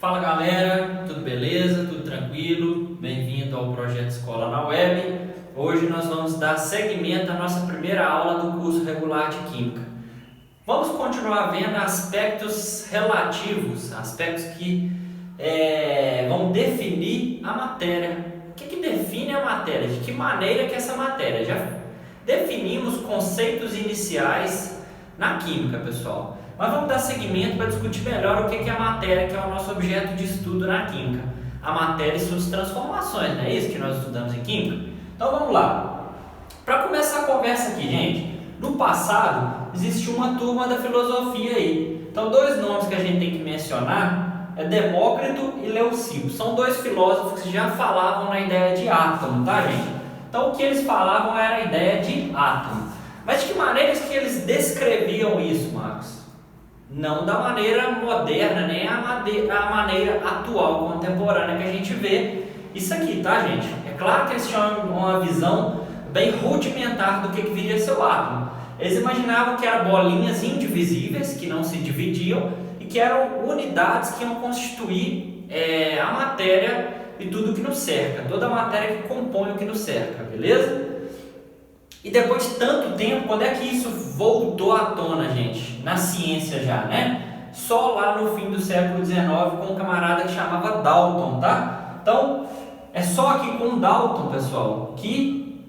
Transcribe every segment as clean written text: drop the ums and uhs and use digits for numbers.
Fala galera, tudo beleza? Tudo tranquilo? Bem-vindo ao Projeto Escola na Web. Hoje nós vamos dar seguimento à nossa primeira aula do curso regular de Química. Vamos continuar vendo aspectos relativos, aspectos que vão definir a matéria. O que define a matéria? De que maneira que essa matéria? Já definimos conceitos iniciais na Química, pessoal. Mas vamos dar seguimento para discutir melhor o que é a matéria, que é o nosso objeto de estudo na Química. A matéria e suas transformações, não é isso que nós estudamos em Química? Então vamos lá. Para começar a conversa aqui, gente, no passado existiu uma turma da filosofia aí. Então dois nomes que a gente tem que mencionar é Demócrito e Leucipo. São dois filósofos que já falavam na ideia de átomo, tá, gente? Então o que eles falavam era a ideia de átomo. Mas de que maneira que eles descreviam isso, Marcos? Não da maneira moderna, nem a maneira atual, contemporânea que a gente vê isso aqui, tá, gente? É claro que eles tinham uma visão bem rudimentar do que viria a ser o átomo. Eles imaginavam que eram bolinhas indivisíveis, que não se dividiam, e que eram unidades que iam constituir a matéria e tudo que nos cerca, toda a matéria que compõe o que nos cerca, beleza? E depois de tanto tempo, quando é que isso voltou à tona, gente? Na ciência já, né? Só lá no fim do século XIX com um camarada que chamava Dalton, tá? Então, é só aqui com Dalton, pessoal, que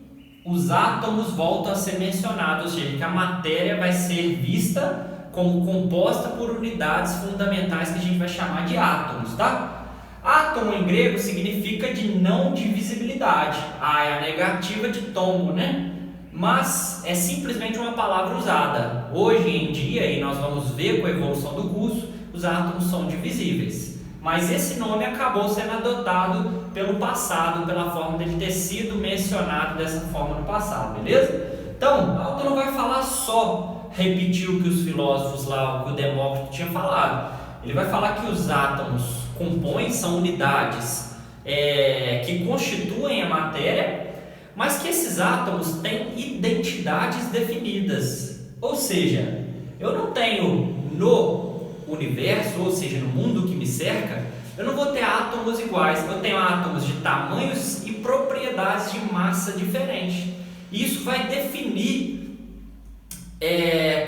os átomos voltam a ser mencionados, ou seja, que a matéria vai ser vista como composta por unidades fundamentais que a gente vai chamar de átomos, tá? Átomo em grego significa de não divisibilidade. A é a negativa de tomo, né? Mas é simplesmente uma palavra usada. Hoje em dia, e nós vamos ver com a evolução do curso, os átomos são divisíveis. Mas esse nome acabou sendo adotado pelo passado, pela forma dele ter sido mencionado dessa forma no passado, beleza? Então, Dalton não vai falar só repetir o que os filósofos lá, o que o Demócrito tinha falado. Ele vai falar que os átomos compõem, são unidades que constituem a matéria, mas que esses átomos têm identidades definidas. Ou seja, eu não tenho no universo, ou seja, no mundo que me cerca, eu não vou ter átomos iguais. Eu tenho átomos de tamanhos e propriedades de massa diferentes. Isso vai definir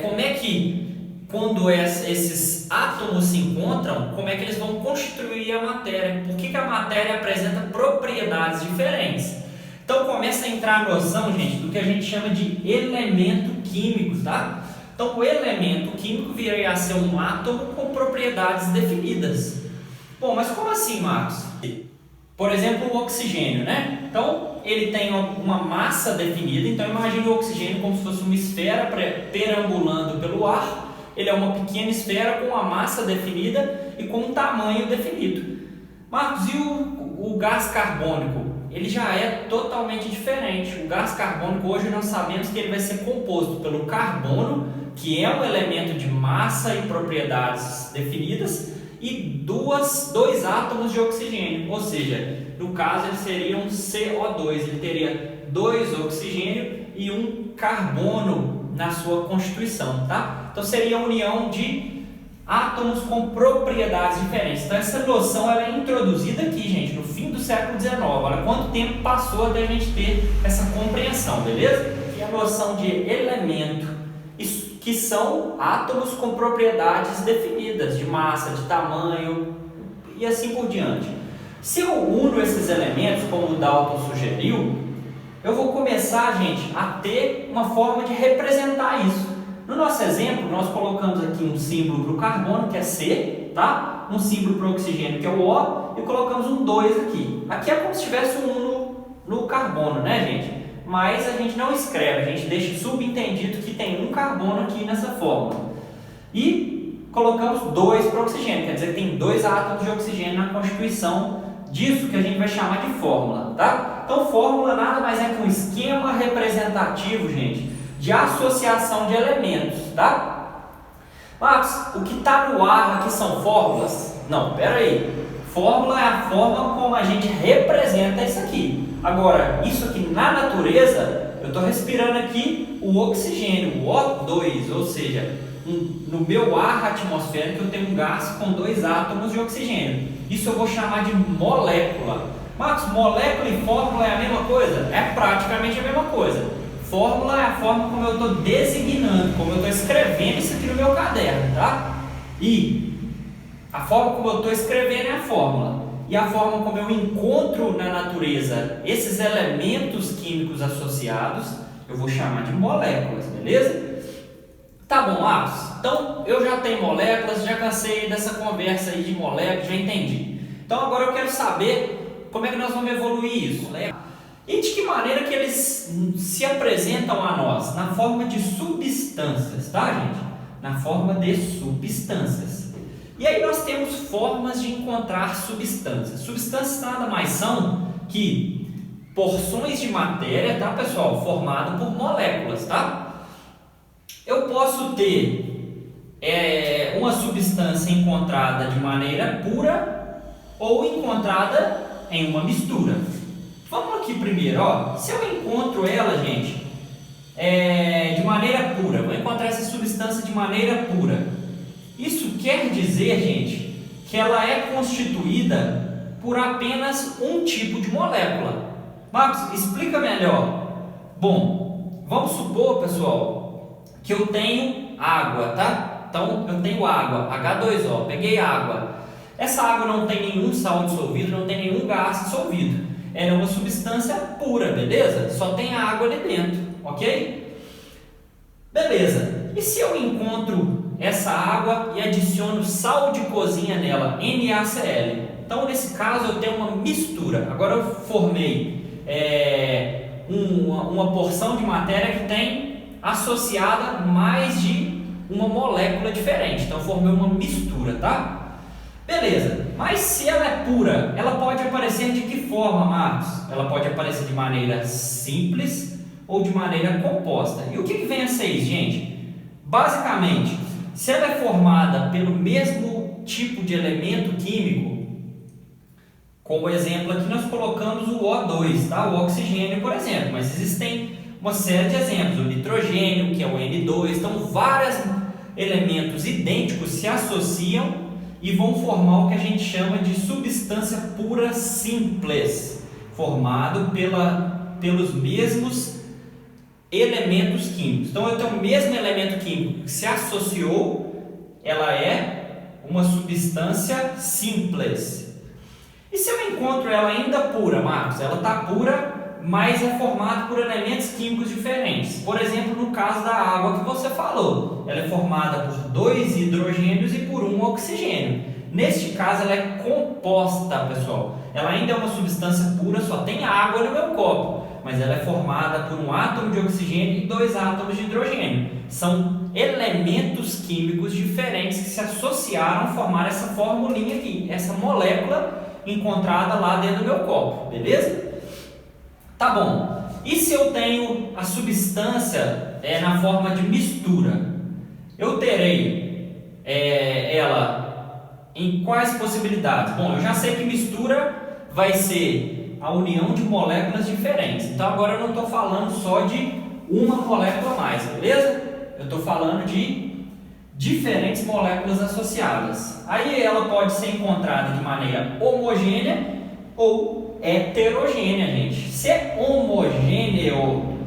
como é que, quando esses átomos se encontram, como é que eles vão constituir a matéria. Por que a matéria apresenta propriedades diferentes? Então começa a entrar a noção, gente, do que a gente chama de elemento químico, tá? Então o elemento químico viria a ser um átomo com propriedades definidas. Bom, mas como assim, Marcos? Por exemplo, o oxigênio, né? Então ele tem uma massa definida, então imagine o oxigênio como se fosse uma esfera perambulando pelo ar. Ele é uma pequena esfera com uma massa definida e com um tamanho definido. Marcos, e o gás carbônico? Ele já é totalmente diferente. O gás carbônico, hoje nós sabemos que ele vai ser composto pelo carbono, que é um elemento de massa e propriedades definidas, e dois átomos de oxigênio, ou seja, no caso ele seria um CO2, ele teria 2 oxigênio e um carbono na sua constituição, tá? Então seria a união de átomos com propriedades diferentes. Então essa noção ela é introduzida aqui, gente, no fim do século XIX. Olha quanto tempo passou até a gente ter essa compreensão, beleza? E a noção de elemento, que são átomos com propriedades definidas, de massa, de tamanho e assim por diante. Se eu uno esses elementos, como o Dalton sugeriu, eu vou começar, gente, a ter uma forma de representar isso. No nosso exemplo, nós colocamos aqui um símbolo para o carbono, que é C, tá? Um símbolo para o oxigênio, que é o O, e colocamos um 2 aqui. Aqui é como se tivesse um 1 no carbono, né, gente? Mas a gente não escreve, a gente deixa subentendido que tem um carbono aqui nessa fórmula. E colocamos 2 para o oxigênio, quer dizer que tem 2 átomos de oxigênio na constituição disso que a gente vai chamar de fórmula, tá? Então, fórmula nada mais é que um esquema representativo, gente, de associação de elementos, tá? Marcos, o que está no ar aqui são fórmulas? Não, pera aí. Fórmula é a forma como a gente representa isso aqui. Agora, isso aqui na natureza, eu estou respirando aqui o oxigênio, o O2, ou seja, no meu ar atmosférico eu tenho um gás com 2 átomos de oxigênio. Isso eu vou chamar de molécula. Marcos, molécula e fórmula é a mesma coisa? É praticamente a mesma coisa. Fórmula é a forma como eu estou designando, como eu estou escrevendo isso aqui no meu caderno, tá? E a forma como eu estou escrevendo é a fórmula. E a forma como eu encontro na natureza esses elementos químicos associados, eu vou chamar de moléculas, beleza? Tá bom, Marcos. Então, eu já tenho moléculas, já cansei dessa conversa aí de moléculas, já entendi. Então, agora eu quero saber como é que nós vamos evoluir isso, né? E de que maneira que eles se apresentam a nós? Na forma de substâncias, tá, gente? Na forma de substâncias. E aí nós temos formas de encontrar substâncias. Substâncias nada mais são que porções de matéria, tá, pessoal? Formada por moléculas, tá? Eu posso ter uma substância encontrada de maneira pura ou encontrada em uma mistura. Vamos aqui primeiro, ó. Se eu encontro ela, gente, de maneira pura, vou encontrar essa substância de maneira pura. Isso quer dizer, gente, que ela é constituída por apenas um tipo de molécula. Marcos, explica melhor. Bom, vamos supor, pessoal, que eu tenho água, tá? Então, eu tenho água, H2O, peguei água. Essa água não tem nenhum sal dissolvido, não tem nenhum gás dissolvido. Ela é uma substância pura, beleza? Só tem água ali dentro, ok? Beleza. E se eu encontro essa água e adiciono sal de cozinha nela, NaCl? Então, nesse caso, eu tenho uma mistura. Agora eu formei uma porção de matéria que tem associada mais de uma molécula diferente. Então, eu formei uma mistura, tá? Beleza, mas se ela é pura, ela pode aparecer de que forma, Marcos? Ela pode aparecer de maneira simples ou de maneira composta. E o que vem a ser isso, gente? Basicamente, se ela é formada pelo mesmo tipo de elemento químico, como exemplo aqui nós colocamos o O2, tá? O oxigênio, por exemplo, mas existem uma série de exemplos, o nitrogênio, que é o N2, então vários elementos idênticos se associam e vão formar o que a gente chama de substância pura simples, formado pelos mesmos elementos químicos. Então eu tenho o mesmo elemento químico que se associou, ela é uma substância simples. E se eu encontro ela ainda pura, Marcos? Ela está pura, mas é formada por elementos químicos diferentes. Por exemplo, no caso da água que você falou, ela é formada por 2 hidrogênios e por 1 oxigênio. Neste caso, ela é composta, pessoal. Ela ainda é uma substância pura, só tem água no meu copo, mas ela é formada por 1 átomo de oxigênio e 2 átomos de hidrogênio. São elementos químicos diferentes que se associaram a formar essa formulinha aqui, essa molécula encontrada lá dentro do meu copo, beleza? Tá bom. E se eu tenho a substância na forma de mistura? Eu terei ela em quais possibilidades? Bom, eu já sei que mistura vai ser a união de moléculas diferentes. Então agora eu não estou falando só de uma molécula a mais, beleza? Eu estou falando de diferentes moléculas associadas. Aí ela pode ser encontrada de maneira homogênea ou heterogênea, gente. Se é homogêneo,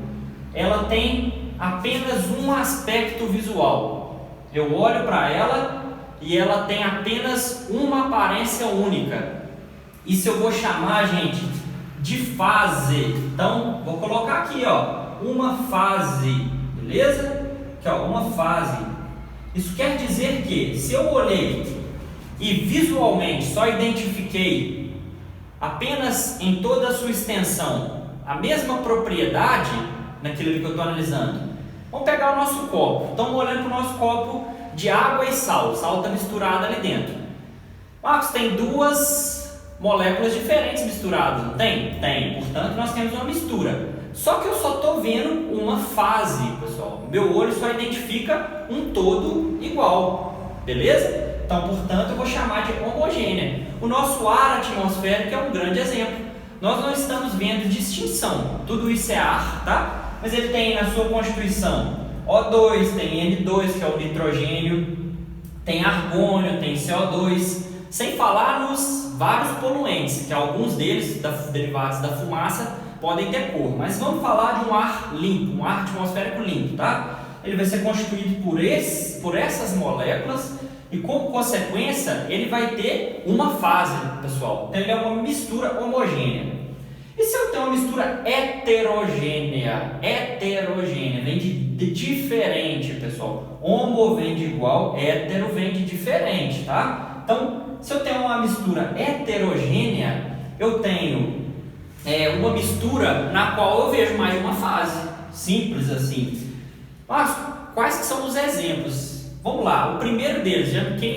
ela tem apenas um aspecto visual. Eu olho para ela e ela tem apenas uma aparência única. Isso eu vou chamar, gente, de fase. Então, vou colocar aqui, ó, uma fase, beleza? Aqui, ó, uma fase. Isso quer dizer que, se eu olhei e visualmente só identifiquei apenas em toda a sua extensão a mesma propriedade naquilo que eu estou analisando, vamos pegar o nosso copo. Estamos olhando para o nosso copo de água e sal. O sal está misturado ali dentro. Marcos, tem 2 moléculas diferentes misturadas, não tem? Tem. Portanto, nós temos uma mistura. Só que eu só estou vendo uma fase, pessoal. Meu olho só identifica um todo igual, beleza? Então, portanto, eu vou chamar de homogênea. O nosso ar atmosférico é um grande exemplo. Nós não estamos vendo distinção. Tudo isso é ar, tá? Mas ele tem na sua constituição O2, tem N2, que é o nitrogênio, tem argônio, tem CO2, sem falar nos vários poluentes, que alguns deles, derivados da fumaça, podem ter cor. Mas vamos falar de um ar limpo, um ar atmosférico limpo, tá? Ele vai ser constituído por essas moléculas e, como consequência, ele vai ter uma fase, pessoal. Então, ele é uma mistura homogênea. E se eu tenho uma mistura heterogênea? Heterogênea vem de diferente, pessoal. Homo vem de igual, hétero vem de diferente, tá? Então, se eu tenho uma mistura heterogênea, eu tenho uma mistura na qual eu vejo mais de uma fase. Simples assim. Mas quais que são os exemplos? Vamos lá, o primeiro deles,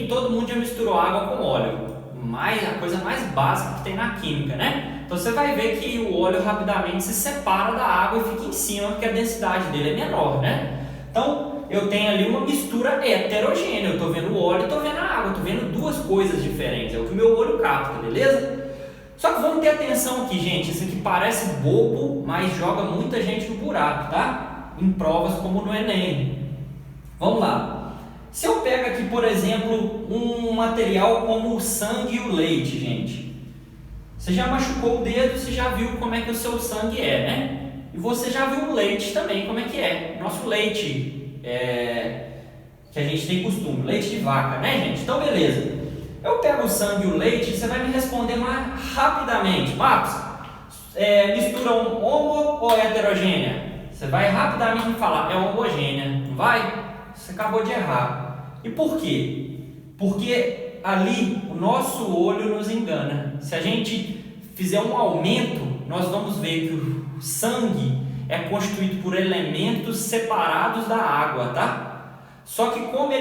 todo mundo já misturou água com óleo. A coisa mais básica que tem na química, né? Então você vai ver que o óleo rapidamente se separa da água e fica em cima, porque a densidade dele é menor, né? Então eu tenho ali uma mistura heterogênea. Eu estou vendo o óleo e estou vendo a água, estou vendo duas coisas diferentes. É o que o meu olho capta, beleza? Só que vamos ter atenção aqui, gente. Isso aqui parece bobo, mas joga muita gente no buraco, tá? Em provas como no Enem. Vamos lá. Se eu pego aqui, por exemplo, um material como o sangue e o leite, gente. Você já machucou o dedo, você já viu como é que o seu sangue é, né? E você já viu o leite também, como é que é. Nosso leite que a gente tem costume, leite de vaca, né, gente? Então, beleza. Eu pego o sangue e o leite, você vai me responder mais rapidamente. Marcos, mistura homo ou heterogênea? Você vai rapidamente me falar, é homogênea, não vai? Você acabou de errar. E por quê? Porque ali o nosso olho nos engana. Se a gente fizer um aumento, nós vamos ver que o sangue é constituído por elementos separados da água, tá? Só que como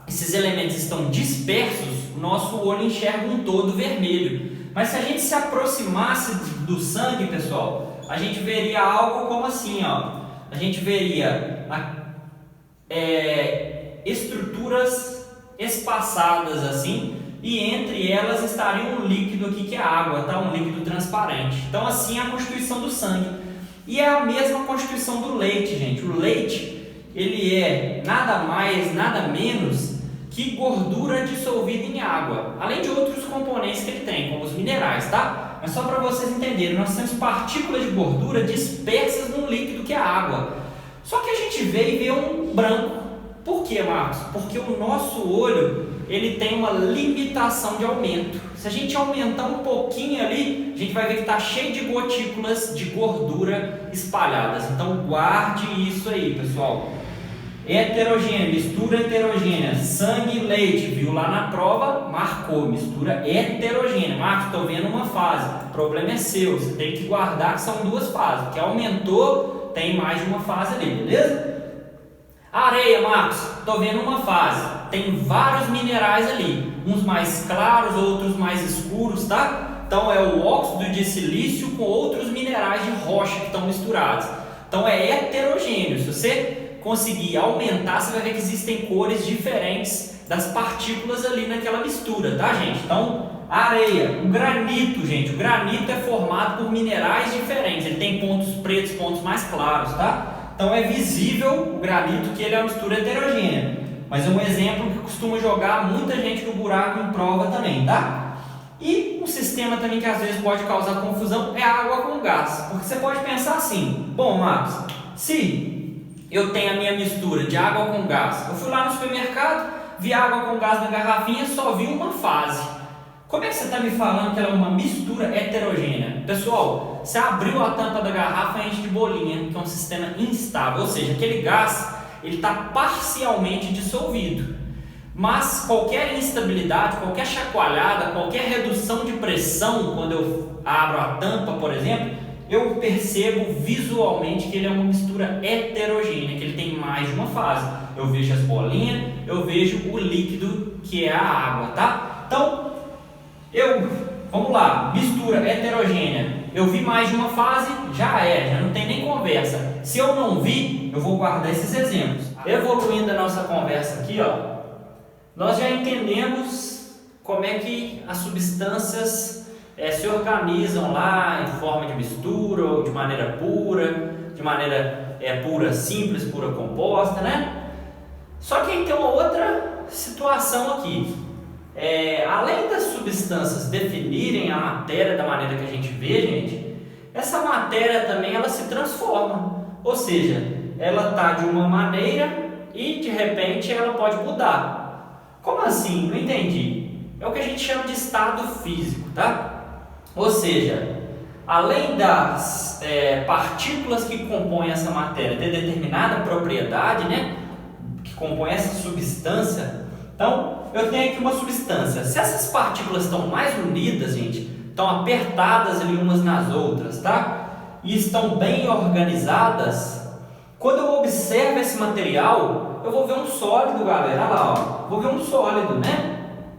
esses elementos estão dispersos, o nosso olho enxerga um todo vermelho. Mas se a gente se aproximasse do sangue, pessoal, a gente veria algo como assim, ó. A gente veria estruturas espaçadas assim, e entre elas estaria um líquido aqui que é água, tá? Um líquido transparente. Então assim é a constituição do sangue. E é a mesma constituição do leite, gente. O leite, ele é nada mais, nada menos que gordura dissolvida em água, além de outros componentes que ele tem, como os minerais, tá? Mas só para vocês entenderem, nós temos partículas de gordura dispersas num líquido que é a água. Só que a gente vê e vê um branco. Por quê, Marcos? Porque o nosso olho, ele tem uma limitação de aumento. Se a gente aumentar um pouquinho ali, a gente vai ver que está cheio de gotículas de gordura espalhadas. Então guarde isso aí, pessoal. Heterogênea, mistura heterogênea, sangue e leite, viu lá na prova, marcou, mistura heterogênea. Marcos, estou vendo uma fase, o problema é seu, você tem que guardar que são duas fases, que aumentou, tem mais de uma fase ali, beleza? Areia, Marcos, estou vendo uma fase, tem vários minerais ali, uns mais claros, outros mais escuros, tá? Então é o óxido de silício com outros minerais de rocha que estão misturados. Então é heterogêneo. Se você conseguir aumentar, você vai ver que existem cores diferentes das partículas ali naquela mistura, tá, gente? Então, a areia, o granito, gente, o granito é formado por minerais diferentes, ele tem pontos pretos, pontos mais claros, tá? Então é visível o granito que ele é uma mistura heterogênea, mas é um exemplo que costuma jogar muita gente no buraco em prova também, tá? E um sistema também que às vezes pode causar confusão é a água com gás, porque você pode pensar assim, bom, Marcos, se eu tenho a minha mistura de água com gás, eu fui lá no supermercado, vi água com gás na garrafinha, só vi uma fase. Como é que você está me falando que ela é uma mistura heterogênea? Pessoal, você abriu a tampa da garrafa e enche de bolinha, que é um sistema instável, ou seja, aquele gás ele está parcialmente dissolvido. Mas qualquer instabilidade, qualquer chacoalhada, qualquer redução de pressão, quando eu abro a tampa, por exemplo, eu percebo visualmente que ele é uma mistura heterogênea, que ele tem mais de uma fase. Eu vejo as bolinhas, eu vejo o líquido que é a água, tá? Então, vamos lá, mistura heterogênea. Eu vi mais de uma fase, já não tem nem conversa. Se eu não vi, eu vou guardar esses exemplos. Evoluindo a nossa conversa aqui, ó, nós já entendemos como é que as substâncias se organizam lá em forma de mistura, ou de maneira pura, de maneira é pura simples, pura composta, né? Só que aí tem uma outra situação aqui. Além das substâncias definirem a matéria da maneira que a gente vê, gente, essa matéria também ela se transforma. Ou seja, ela está de uma maneira e de repente ela pode mudar. Como assim? Não entendi. É o que a gente chama de estado físico, tá? Ou seja, além das partículas que compõem essa matéria ter determinada propriedade, né, que compõe essa substância, então eu tenho aqui uma substância. Se essas partículas estão mais unidas, gente, estão apertadas ali umas nas outras, tá? E estão bem organizadas, quando eu observo esse material, eu vou ver um sólido, galera. Olha lá, ó. Vou ver um sólido, né?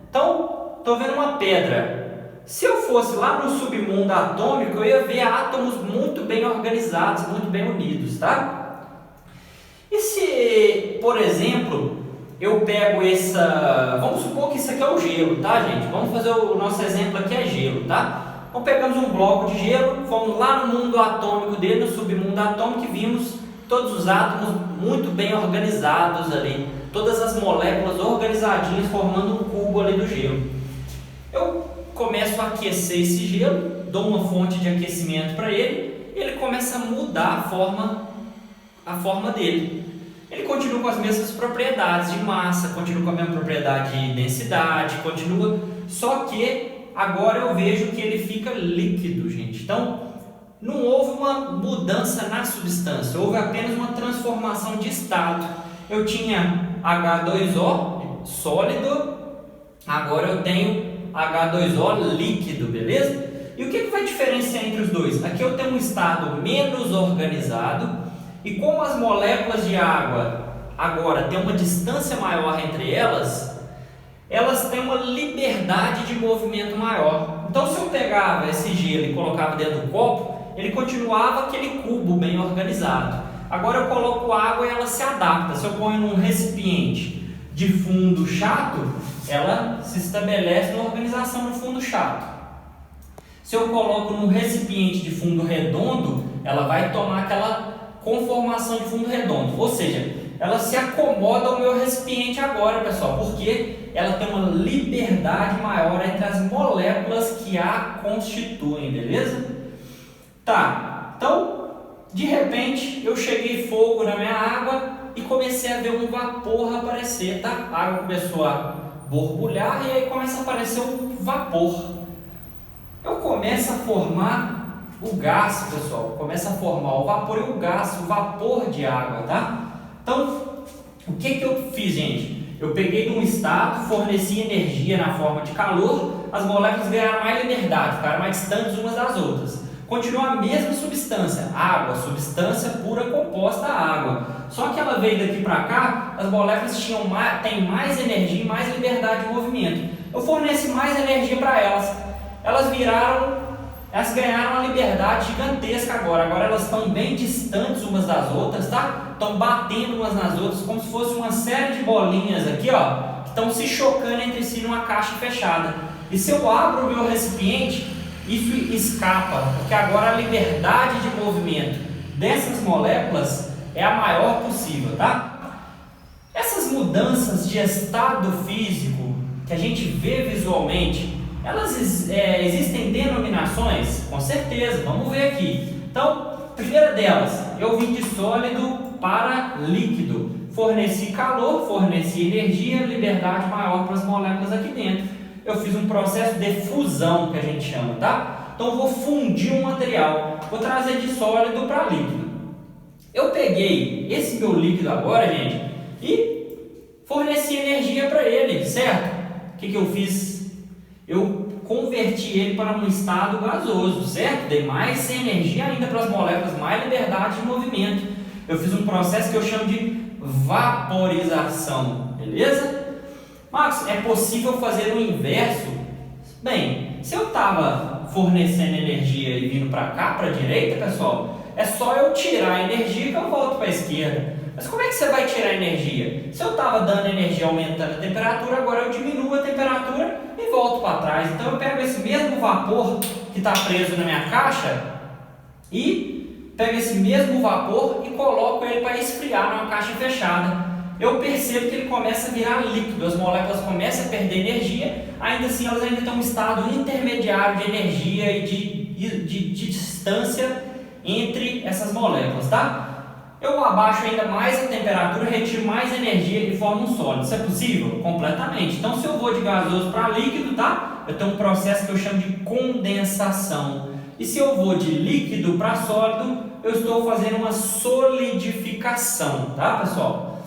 Então, estou vendo uma pedra. Se eu fosse lá no submundo atômico, eu ia ver átomos muito bem organizados, muito bem unidos, tá? E se, por exemplo, eu pego essa... Vamos supor que isso aqui é o gelo, tá, gente? Vamos fazer o nosso exemplo aqui é gelo, tá? Então, pegamos um bloco de gelo, fomos lá no mundo atômico dele, no submundo atômico, e vimos todos os átomos muito bem organizados ali, todas as moléculas organizadinhas formando um cubo ali do gelo. Eu começo a aquecer esse gelo, dou uma fonte de aquecimento para ele, e ele começa a mudar a forma dele. Ele continua com as mesmas propriedades de massa, continua com a mesma propriedade de densidade, continua, só que agora eu vejo que ele fica líquido, gente. Então, não houve uma mudança na substância, houve apenas uma transformação de estado. Eu tinha H2O sólido, agora eu tenho H2O líquido, beleza? E o que vai diferenciar entre os dois? Aqui eu tenho um estado menos organizado, e como as moléculas de água agora têm uma distância maior entre elas têm uma liberdade de movimento maior. Então, se eu pegava esse gelo e colocava dentro do copo, ele continuava aquele cubo bem organizado. Agora eu coloco água e ela se adapta. Se eu ponho num recipiente de fundo chato, ela se estabelece numa organização no fundo chato. Se eu coloco num recipiente de fundo redondo, ela vai tomar aquela conformação de fundo redondo. Ou seja, ela se acomoda ao meu recipiente agora, pessoal, porque ela tem uma liberdade maior entre as moléculas que a constituem, beleza? Tá, então, de repente, eu cheguei fogo na minha água e comecei a ver um vapor aparecer, tá? A água começou a borbulhar e aí começa a aparecer um vapor. Eu começo a formar o gás, pessoal, começa a formar o vapor e o gás, o vapor de água, tá? Então, o que eu fiz, gente? Eu peguei de um estado, forneci energia na forma de calor, as moléculas ganharam mais liberdade, ficaram mais distantes umas das outras. Continua a mesma substância, água, substância pura composta a água. Só que ela veio daqui para cá, as moléculas têm mais energia e mais liberdade de movimento. Eu forneci mais energia para elas. Elas ganharam uma liberdade gigantesca agora. Agora elas estão bem distantes umas das outras, tá? Estão batendo umas nas outras, como se fosse uma série de bolinhas aqui, ó, que estão se chocando entre si numa caixa fechada. E se eu abro o meu recipiente, isso escapa, porque agora a liberdade de movimento dessas moléculas é a maior possível, tá? Essas mudanças de estado físico que a gente vê visualmente, elas existem denominações? Com certeza, vamos ver aqui. Então, primeira delas, eu vim de sólido para líquido, forneci calor, forneci energia, liberdade maior para as moléculas aqui dentro. Eu fiz um processo de fusão, que a gente chama, tá? Então eu vou fundir um material, vou trazer de sólido para líquido. Eu peguei esse meu líquido agora, gente, e forneci energia para ele, certo? O que eu fiz? Eu converti ele para um estado gasoso, certo? Dei mais energia ainda para as moléculas, mais liberdade de movimento. Eu fiz um processo que eu chamo de vaporização, beleza? Marcos, é possível fazer o inverso? Bem, se eu estava fornecendo energia e vindo para cá, para a direita, pessoal, é só eu tirar a energia que eu volto para a esquerda. Mas como é que você vai tirar a energia? Se eu estava dando energia aumentando a temperatura, agora eu diminuo a temperatura e volto para trás. Então eu pego esse mesmo vapor que está preso na minha caixa e pego esse mesmo vapor e coloco ele para esfriar numa caixa fechada. Eu percebo que ele começa a virar líquido, as moléculas começam a perder energia, ainda assim elas ainda estão em um estado intermediário de energia e de distância entre essas moléculas, tá? Eu abaixo ainda mais a temperatura, retiro mais energia e formo um sólido. Isso é possível? Completamente. Então, se eu vou de gasoso para líquido, tá? Eu tenho um processo que eu chamo de condensação. E se eu vou de líquido para sólido, eu estou fazendo uma solidificação, tá, pessoal?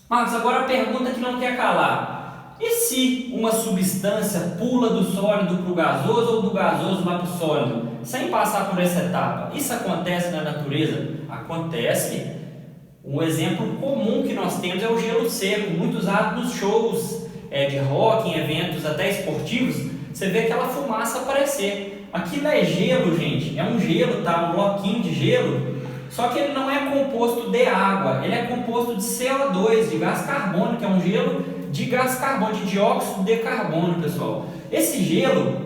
Mas agora a pergunta que não quer calar: e se uma substância pula do sólido para o gasoso ou do gasoso lá para o sólido, sem passar por essa etapa? Isso acontece na natureza? Acontece. Um exemplo comum que nós temos é o gelo seco, muito usado nos shows de rock, em eventos até esportivos. Você vê aquela fumaça aparecer. Aquilo é gelo, gente, é um gelo, tá? Um bloquinho de gelo. Só que ele não é composto de água, ele é composto de CO2, de gás carbônico, que é um gelo de gás carbônico, de dióxido de carbono, pessoal. Esse gelo,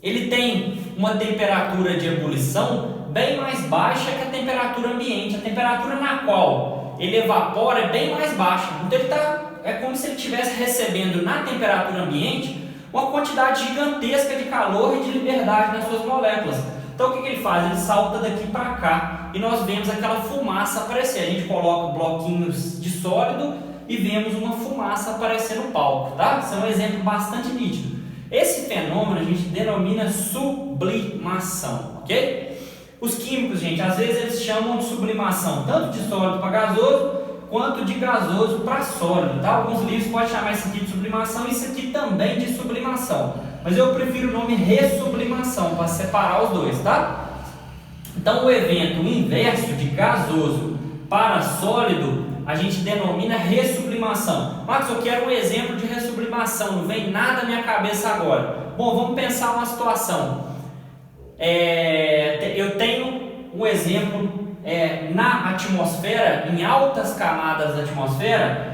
ele tem uma temperatura de ebulição bem mais baixa que a temperatura ambiente. A temperatura na qual ele evapora é bem mais baixa. Então é como se ele estivesse recebendo na temperatura ambiente uma quantidade gigantesca de calor e de liberdade nas suas moléculas. Então o que ele faz? Ele salta daqui para cá e nós vemos aquela fumaça aparecer. A gente coloca bloquinhos de sólido e vemos uma fumaça aparecer no palco, tá? Isso é um exemplo bastante nítido. Esse fenômeno a gente denomina sublimação, ok? Os químicos, gente, às vezes eles chamam de sublimação tanto de sólido para gasoso quanto de gasoso para sólido, tá? Alguns livros podem chamar isso aqui de sublimação e isso aqui também de sublimação. Mas eu prefiro o nome ressublimação para separar os dois, tá? Então o evento inverso de gasoso para sólido a gente denomina ressublimação. Marcos, eu quero um exemplo de ressublimação, não vem nada na minha cabeça agora. Bom, vamos pensar uma situação. Eu tenho um exemplo na atmosfera, em altas camadas da atmosfera,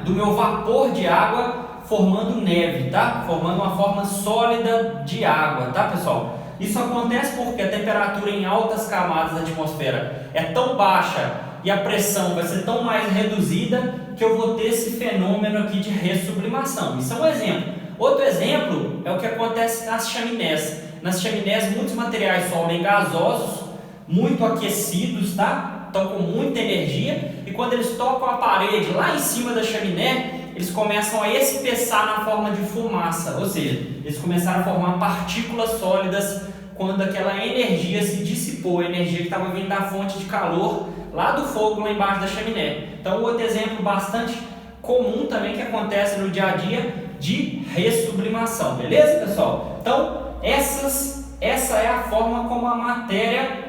do meu vapor de água formando neve, tá? Formando uma forma sólida de água, tá, pessoal? Isso acontece porque a temperatura em altas camadas da atmosfera é tão baixa e a pressão vai ser tão mais reduzida que eu vou ter esse fenômeno aqui de ressublimação. Isso é um exemplo. Outro exemplo é o que acontece nas chaminés. Nas chaminés, muitos materiais sobem gasosos, muito aquecidos, tá? Estão com muita energia, e quando eles tocam a parede lá em cima da chaminé, eles começam a espessar na forma de fumaça, ou seja, eles começaram a formar partículas sólidas quando aquela energia se dissipou, a energia que estava vindo da fonte de calor lá do fogo lá embaixo da chaminé. Então, outro exemplo bastante comum também que acontece no dia a dia de ressublimação, beleza, pessoal? Então, essa é a forma como a matéria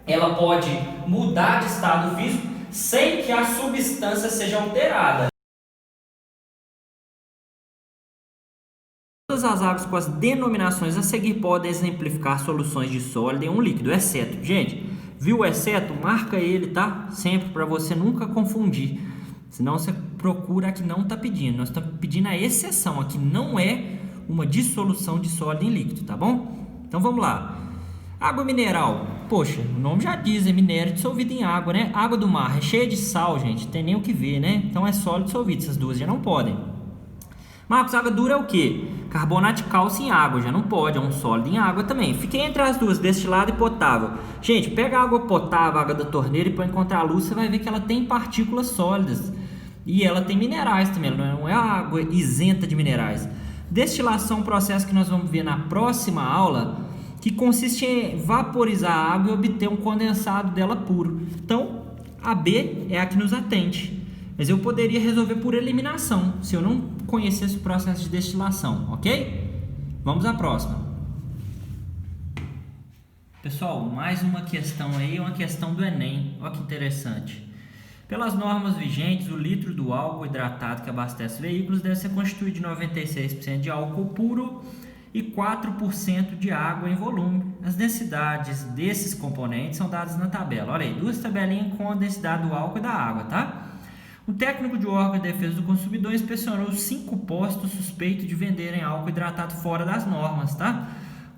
ela pode mudar de estado físico sem que a substância seja alterada. Todas as águas com as denominações a seguir podem exemplificar soluções de sólido em um líquido, exceto. Gente, viu o exceto? Marca ele, tá? Sempre, para você nunca confundir. Senão você procura a que não está pedindo. Nós estamos pedindo a exceção. Aqui não é uma dissolução de sólido em líquido, tá bom? Então vamos lá. Água mineral. Poxa, o nome já diz, é minério dissolvido em água, né? Água do mar é cheia de sal, gente. Tem nem o que ver, né? Então é sólido dissolvido. Essas duas já não podem. Marcos, água dura é o quê? Carbonato de cálcio em água, já não pode, é um sólido em água também. Fiquei entre as duas, destilado e potável. Gente, pega a água potável, a água da torneira e põe contra a luz, você vai ver que ela tem partículas sólidas. E ela tem minerais também, ela não é água isenta de minerais. Destilação é um processo que nós vamos ver na próxima aula, que consiste em vaporizar a água e obter um condensado dela puro. Então, a B é a que nos atende. Mas eu poderia resolver por eliminação, se eu não conhecesse o processo de destilação, ok? Vamos à próxima. Pessoal, mais uma questão aí, uma questão do Enem. Olha que interessante. Pelas normas vigentes, o litro do álcool hidratado que abastece veículos deve ser constituído de 96% de álcool puro e 4% de água em volume. As densidades desses componentes são dadas na tabela. Olha aí, duas tabelinhas com a densidade do álcool e da água, tá? O técnico de órgão de defesa do consumidor inspecionou 5 postos suspeitos de venderem álcool hidratado fora das normas, tá?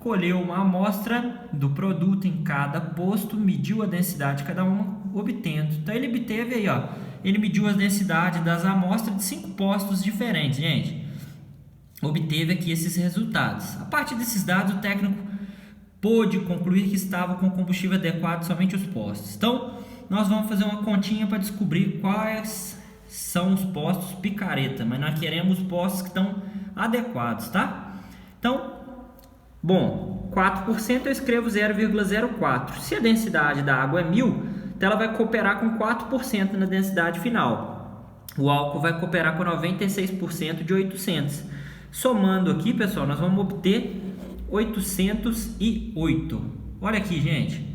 colheu uma amostra do produto em cada posto, mediu a densidade de cada uma, obtendo. Então ele obteve aí, ó, ele mediu a densidade das amostras de 5 postos diferentes, gente. Obteve aqui esses resultados. A partir desses dados, o técnico pôde concluir que estava com combustível adequado somente os postos. Então, nós vamos fazer uma continha para descobrir quais são os postos picareta, mas nós queremos os postos que estão adequados, tá? Então, bom, 4% eu escrevo 0,04. Se a densidade da água é 1000, então ela vai cooperar com 4% na densidade final. O álcool vai cooperar com 96% de 800. Somando aqui, pessoal, nós vamos obter 808. Olha aqui, gente.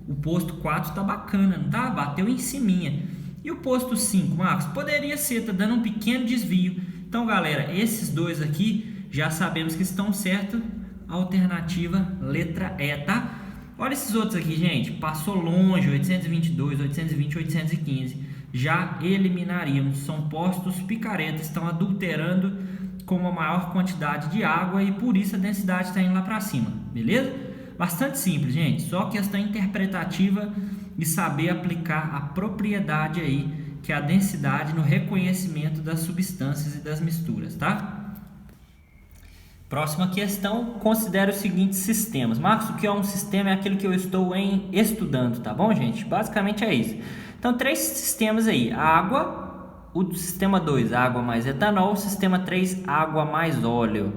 O posto 4 tá bacana, não tá? Bateu em ciminha. E o posto 5, Marcos? Poderia ser, tá dando um pequeno desvio. Então, galera, esses dois aqui já sabemos que estão certos. Alternativa letra E, tá? Olha esses outros aqui, gente. Passou longe, 822, 820, 815. Já eliminaríamos. São postos picaretas, estão adulterando com uma maior quantidade de água e por isso a densidade está indo lá para cima, beleza? Bastante simples, gente. Só questão interpretativa e saber aplicar a propriedade aí, que é a densidade no reconhecimento das substâncias e das misturas, tá? Próxima questão, considere os seguintes sistemas. Marcos, o que é um sistema? É aquilo que eu estou estudando, tá bom, gente? Basicamente é isso. Então, 3 sistemas aí. A água, o sistema 2, água mais etanol. O sistema 3, água mais óleo.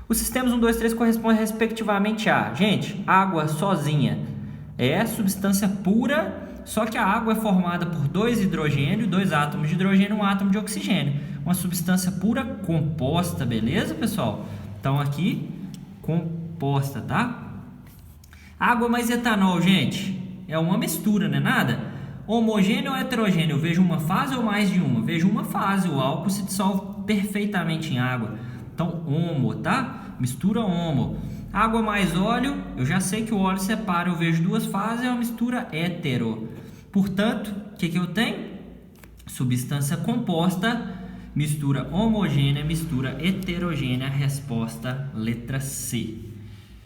Os sistemas 1, 2, 3 correspondem respectivamente a... Gente, água sozinha é substância pura, só que a água é formada por 2 hidrogênios, 2 átomos de hidrogênio e 1 átomo de oxigênio. Uma substância pura composta, beleza, pessoal? Então, aqui, composta, tá? Água mais etanol, gente, é uma mistura, não é nada? Homogêneo ou heterogêneo? Eu vejo uma fase ou mais de uma? Vejo uma fase, o álcool se dissolve perfeitamente em água. Então, homo, tá? Mistura homo. Água mais óleo, eu já sei que o óleo separa, eu vejo 2 fases, é uma mistura hetero. Portanto, o que eu tenho? Substância composta, mistura homogênea, mistura heterogênea, resposta letra C.